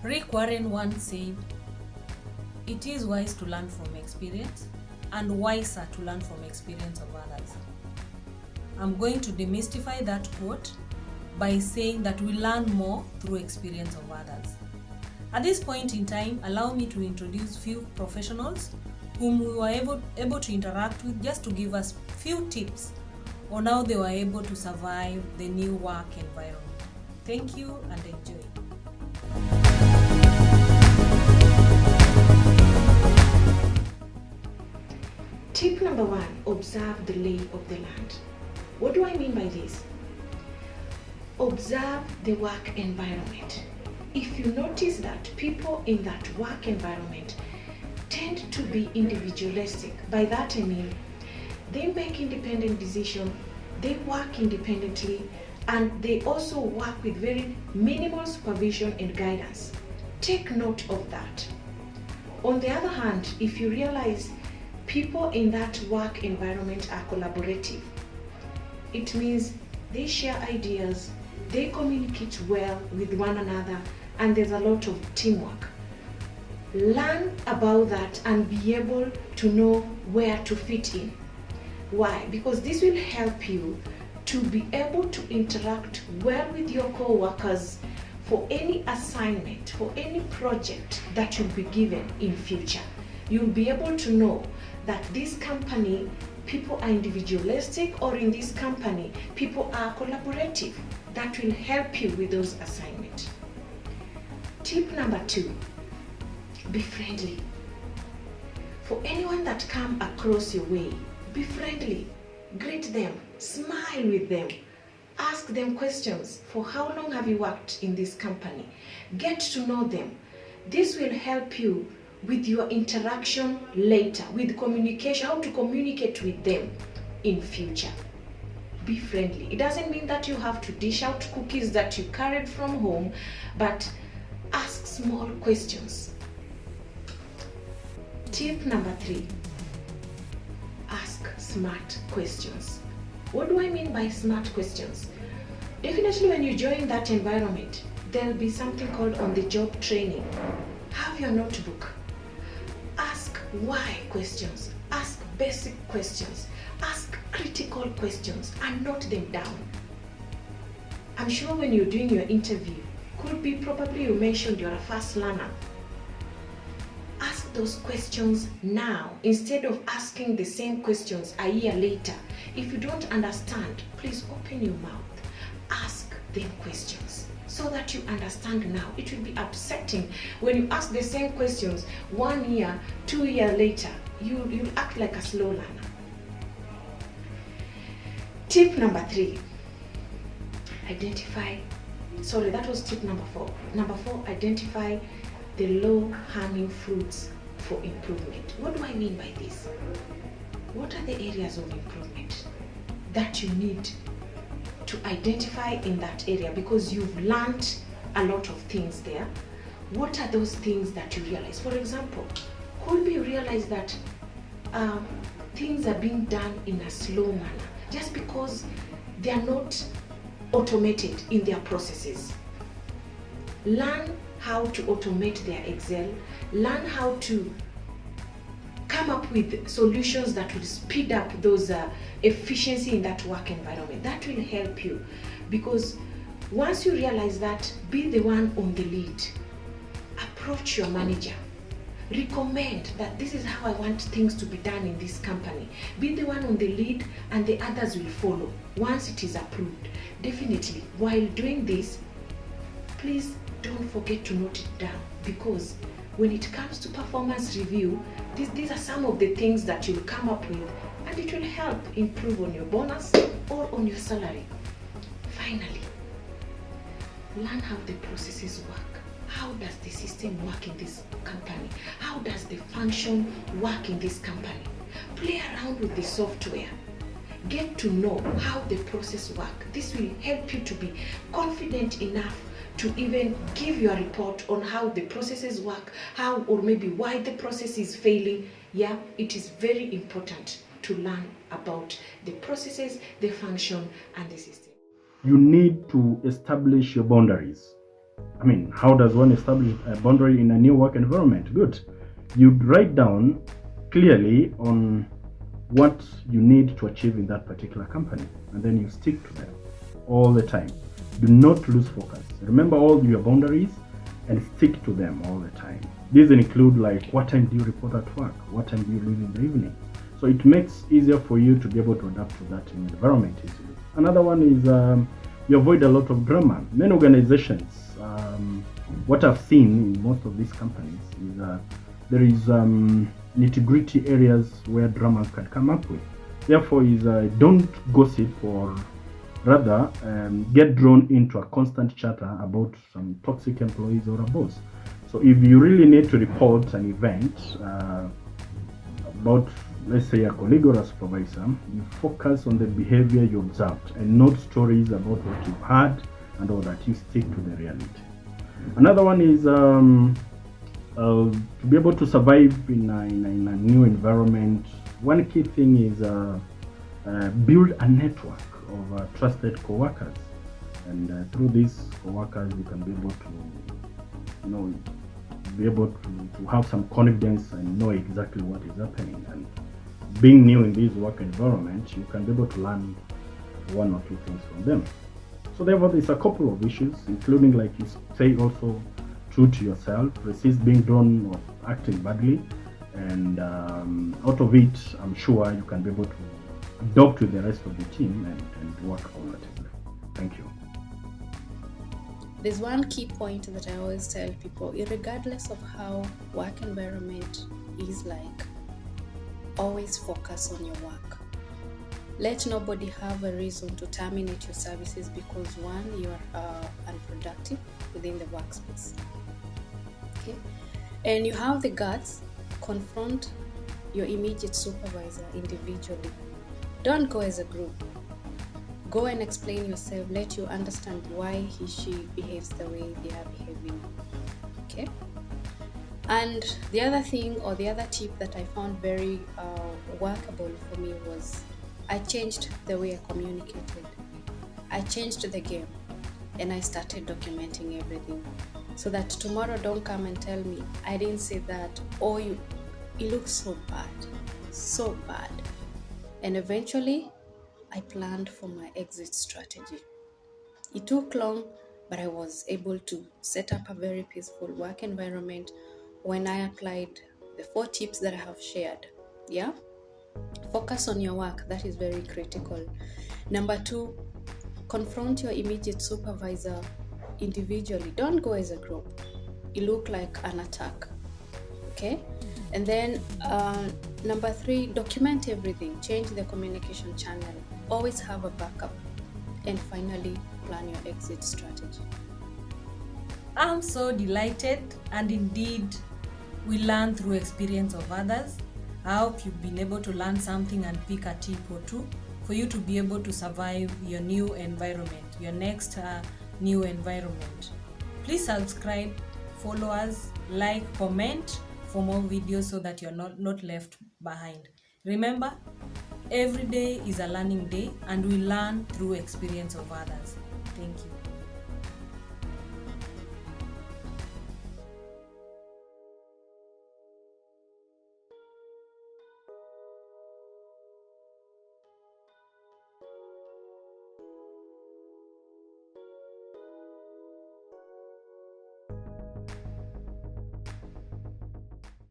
Rick Warren once said, "It is wise to learn from experience and wiser to learn from experience of others." I'm going to demystify that quote by saying that we learn more through experience of others. At this point in time, allow me to introduce few professionals whom we were able to interact with, just to give us few tips on how they were able to survive the new work environment. Thank you and enjoy. Tip number 1, observe the lay of the land. What do I mean by this? Observe the work environment. If you notice that people in that work environment tend to be individualistic, by that I mean they make independent decisions, they work independently, and they also work with very minimal supervision and guidance. Take note of that. On the other hand, if you realize people in that work environment are collaborative, it means they share ideas, they communicate well with one another, and there's a lot of teamwork. Learn about that and be able to know where to fit in. Why? Because this will help you to be able to interact well with your co-workers for any assignment, for any project that you'll be given in future. You'll be able to know that this company, people are individualistic, or in this company, people are collaborative. That will help you with those assignments. Tip number 2, be friendly. For anyone that come across your way, be friendly. Greet them, smile with them, ask them questions. For how long have you worked in this company? Get to know them. This will help you with your interaction later, with communication, how to communicate with them in future. Be friendly. It doesn't mean that you have to dish out cookies that you carried from home, but ask small questions. Tip number 3, ask smart questions. What do I mean by smart questions? Definitely when you join that environment, there'll be something called on-the-job training. Have your notebook. Ask why questions, ask basic questions, ask critical questions, and note them down. I'm sure when you're doing your interview, could be probably you mentioned you're a fast learner. Ask those questions now instead of asking the same questions a year later. If you don't understand, please open your mouth, ask them questions so that you understand now. It will be upsetting when you ask the same questions 1 year, 2 years later. You'll act like a slow learner. Tip number 3, that was tip number 4. Number 4, identify the low-hanging fruits for improvement. What do I mean by this? What are the areas of improvement that you need to identify in that area? Because you've learned a lot of things there. What are those things that you realize? For example, could be you realize that things are being done in a slow manner just because they are not automated in their processes. Learn how to automate their Excel. Learn how to come up with solutions that will speed up those efficiency in that work environment. That will help you, because once you realize that, be the one on the lead. Approach your manager. Recommend that this is how I want things to be done in this company. Be the one on the lead, and the others will follow once it is approved. Definitely, while doing this, please don't forget to note it down, because when it comes to performance review, these are some of the things that you'll come up with, and it will help improve on your bonus or on your salary. Finally, learn how the processes work. How does the system work in this company? How does the function work in this company? Play around with the software. Get to know how the process works. This will help you to be confident enough to even give your report on how the processes work, how or maybe why the process is failing. Yeah, it is very important to learn about the processes, the function, and the system. You need to establish your boundaries. how does one establish a boundary in a new work environment? Good. You'd write down clearly on what you need to achieve in that particular company, and then you stick to them all the time. Do not lose focus. Remember all your boundaries and stick to them all the time. These include like, what time do you report at work? What time do you leave in the evening? So it makes easier for you to be able to adapt to that environment easily. Another one is you avoid a lot of drama. Many organizations, what I've seen in most of these companies is there is nitty-gritty areas where drama can come up with. Therefore, is don't gossip, or rather get drawn into a constant chatter about some toxic employees or a boss. So if you really need to report an event about, let's say, a colleague or a supervisor, you focus on the behavior you observed and not stories about what you've heard and all that. You stick to the reality. Another one is to be able to survive in a new environment. One key thing is build a network of trusted co-workers, and through these co-workers you can be able to have some confidence and know exactly what is happening. And being new in this work environment, you can be able to learn one or two things from them. So therefore, there's a couple of issues, including, like you say, also true to yourself, resist being drawn or acting badly, and out of it, I'm sure you can be able to adopt with the rest of the team and work collaboratively. Thank you. There's one key point that I always tell people, regardless of how work environment is like, always focus on your work. Let nobody have a reason to terminate your services because, one, you are unproductive within the workspace. Okay? And you have the guts, confront your immediate supervisor individually. Don't go as a group. Go and explain yourself. Let you understand why she behaves the way they are behaving. Okay? And the other thing, or the other tip that I found very workable for me was I changed the way I communicated. I changed the game and I started documenting everything so that tomorrow don't come and tell me I didn't say that, or it looks so bad. And eventually I planned for my exit strategy. It took long, but I was able to set up a very peaceful work environment when I applied the 4 tips that I have shared. Yeah? Focus on your work. That is very critical. Number 2, confront your immediate supervisor individually. Don't go as a group. It look like an attack. Okay? And then number 3, document everything. Change the communication channel. Always have a backup. And finally, plan your exit strategy. I'm so delighted, and indeed we learn through experience of others. I hope you've been able to learn something and pick a tip or two for you to be able to survive your new environment, your next new environment. Please subscribe, follow us, like, comment for more videos so that you're not left behind. Remember, every day is a learning day, and we learn through experience of others. Thank you.